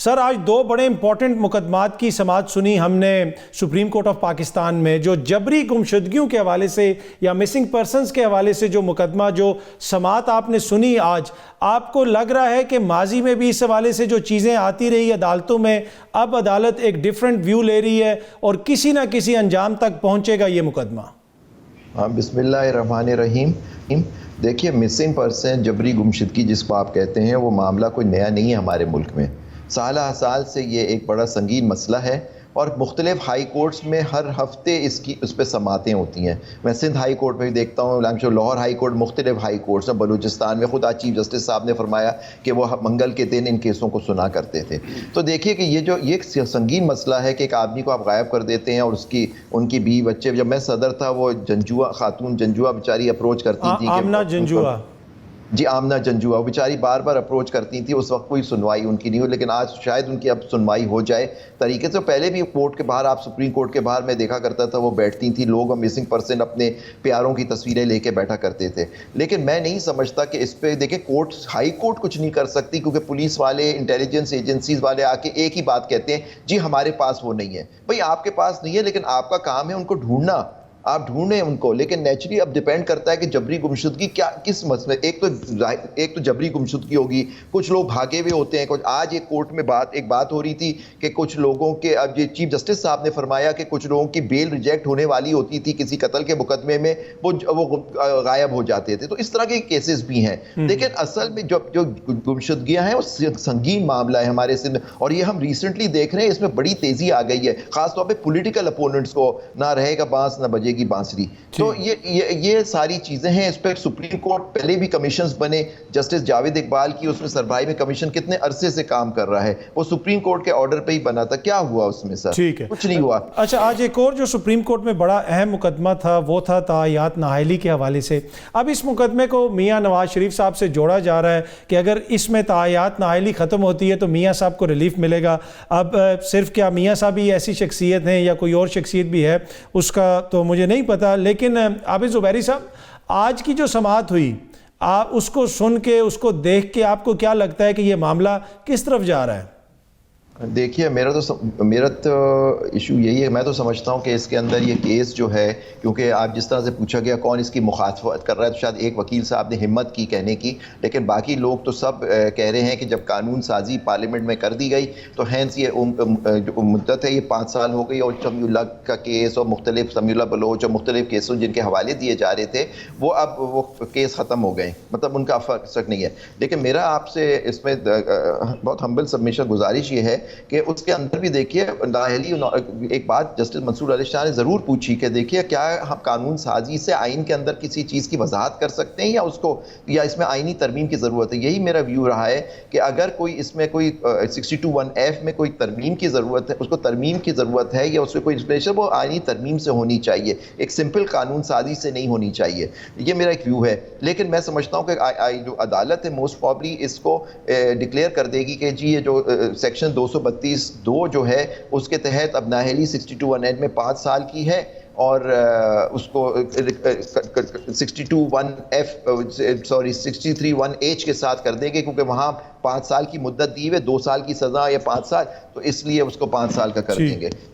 سر آج دو بڑے امپورٹنٹ مقدمات کی سماعت سنی ہم نے سپریم کورٹ آف پاکستان میں، جو جبری گمشدگیوں کے حوالے سے یا مسنگ پرسنز کے حوالے سے جو مقدمہ جو سماعت آپ نے سنی آج، آپ کو لگ رہا ہے کہ ماضی میں بھی اس حوالے سے جو چیزیں آتی رہی عدالتوں میں، اب عدالت ایک ڈیفرنٹ ویو لے رہی ہے اور کسی نہ کسی انجام تک پہنچے گا یہ مقدمہ؟ بسم اللہ الرحمن الرحیم۔ دیکھیے، مسنگ پرسن، جبری گمشدگی جس کو آپ کہتے ہیں، وہ معاملہ کوئی نیا نہیں ہے ہمارے ملک میں۔ سالہ سال سے یہ ایک بڑا سنگین مسئلہ ہے اور مختلف ہائی کورٹس میں ہر ہفتے اس پہ سماعتیں ہوتی ہیں۔ میں سندھ ہائی کورٹ میں بھی دیکھتا ہوں، لاہور ہائی کورٹ، مختلف ہائی کورٹس میں، بلوچستان میں خود چیف جسٹس صاحب نے فرمایا کہ وہ منگل کے دن ان کیسوں کو سنا کرتے تھے۔ تو دیکھیے کہ یہ سنگین مسئلہ ہے کہ ایک آدمی کو آپ غائب کر دیتے ہیں اور ان کی بیوی بچے، جب میں صدر تھا وہ خاتون جنجوا بیچاری اپروچ کرتی تھی، آمنہ جنجوا، جی آمنہ جنجوا، وہ بیچاری بار بار اپروچ کرتی تھی، اس وقت کوئی سنوائی ان کی نہیں ہوئی، لیکن آج شاید ان کی اب سنوائی ہو جائے طریقے سے۔ پہلے بھی کورٹ کے باہر، آپ سپریم کورٹ کے باہر میں دیکھا کرتا تھا، وہ بیٹھتی تھی، لوگ مسنگ پرسن اپنے پیاروں کی تصویریں لے کے بیٹھا کرتے تھے۔ لیکن میں نہیں سمجھتا کہ اس پہ دیکھیں ہائی کورٹ کچھ نہیں کر سکتی، کیونکہ پولیس والے، انٹیلیجنس ایجنسیز والے آ کے ایک ہی بات کہتے ہیں، جی ہمارے پاس وہ نہیں ہے۔ بھئی آپ کے پاس نہیں ہے، لیکن آپ کا کام ہے ان کو ڈھونڈنا، آپ ڈھونڈیں ان کو۔ لیکن نیچرلی اب ڈیپینڈ کرتا ہے کہ جبری گمشدگی کس مسئلے، ایک تو جبری گمشدگی ہوگی، کچھ لوگ بھاگے ہوئے ہوتے ہیں۔ آج ایک کورٹ میں ایک بات ہو رہی تھی کہ کچھ لوگوں کے، اب یہ چیف جسٹس صاحب نے فرمایا کہ کچھ لوگوں کی بیل ریجیکٹ ہونے والی ہوتی تھی کسی قتل کے مقدمے میں، وہ غائب ہو جاتے تھے۔ تو اس طرح کے کیسز بھی ہیں۔ لیکن اصل میں جو گمشدگیاں ہیں وہ سنگین معاملہ ہے ہمارے سندھ، اور یہ ہم ریسنٹلی دیکھ رہے ہیں، اس میں بڑی تیزی آ گئی ہے، خاص طور پہ پولیٹیکل اپوننٹس کو، نہ رہے گا بانس نہ بجے کی بانسری۔ تو یہ ساری چیزیں ہیں۔ اس پہ سپریم کورٹ پہلے بھی کمیشنز بنے، جسٹس جاوید اقبال کی اس میں سربراہی میں کمیشن کتنے عرصے سے کام کر رہا ہے، وہ سپریم کورٹ کے آرڈر پہ ہی بنا تھا۔ کیا ہوا اس میں سر؟ ٹھیک ہے، کچھ نہیں ہوا۔ اچھا، آج ایک اور جو سپریم کورٹ میں بڑا اہم مقدمہ تھا وہ تھا تعیات نااہلی کے حوالے سے۔ اب اس مقدمے کو میاں نواز شریف صاحب سے جوڑا جا رہا ہے کہ اگر اس میں تعیات نااہلی ختم ہوتی ہے تو میاں صاحب کو ریلیف ملے گا۔ اب صرف کیا میاں صاحب ہی ایسی شخصیت ہیں یا کوئی اور شخصیت بھی ہے، اس کا تو مجھے نہیں پتا، لیکن عابد زبیری صاحب، آج کی جو سماعت ہوئی، آپ اس کو سن کے، اس کو دیکھ کے آپ کو کیا لگتا ہے کہ یہ معاملہ کس طرف جا رہا ہے؟ دیکھیے، میرا تو ایشو یہی ہے، میں تو سمجھتا ہوں کہ اس کے اندر یہ کیس جو ہے، کیونکہ آپ جس طرح سے پوچھا گیا کون اس کی مخالفت کر رہا ہے، تو شاید ایک وکیل صاحب نے ہمت کی کہنے کی، لیکن باقی لوگ تو سب کہہ رہے ہیں کہ جب قانون سازی پارلیمنٹ میں کر دی گئی تو ہینس یہ جو مدت ہے یہ 5 سال ہو گئی، اور سمیع اللہ کا کیس اور مختلف، سمیع اللہ بلوچ اور مختلف کیسوں جن کے حوالے دیے جا رہے تھے، وہ اب وہ کیس ختم ہو گئے، مطلب ان کا فرق نہیں ہے۔ لیکن میرا آپ سے اس میں بہت ہمبل سبمیشن گزارش یہ ہے کہ اس کے اندر بھی دیکھیے نااہلی، ایک بات جسٹس منصور علی شاہ نے ضرور پوچھی کہ دیکھیے کیا ہم قانون سازی سے آئین کے اندر کسی چیز کی وضاحت کر سکتے ہیں یا اس میں آئینی ترمیم کی ضرورت ہے۔ یہی میرا ویو رہا ہے کہ اگر کوئی اس میں کوئی 62(1)F میں کوئی ترمیم کی ضرورت ہے، اس کو ترمیم کی ضرورت ہے یا اس میں کوئی انسپریشن، وہ آئینی ترمیم سے ہونی چاہیے، ایک سمپل قانون سازی سے نہیں ہونی چاہیے۔ یہ میرا ایک ویو ہے۔ لیکن میں سمجھتا ہوں کہ جو عدالت ہے موسٹ پرابلی اس کو ڈکلیئر کر دے گی کہ جی یہ جو سیکشن 232(2) جو ہے اس کے تحت اب نااہلی 62(1)H میں 5 سال کی ہے، اور اس کو 63(1)H کے ساتھ کر دیں گے، کیونکہ وہاں 5 سال کی مدت دی ہوئے، 2 سال کی سزا یا 5 سال، تو اس لیے اس کو 5 سال کا کر دیں گے۔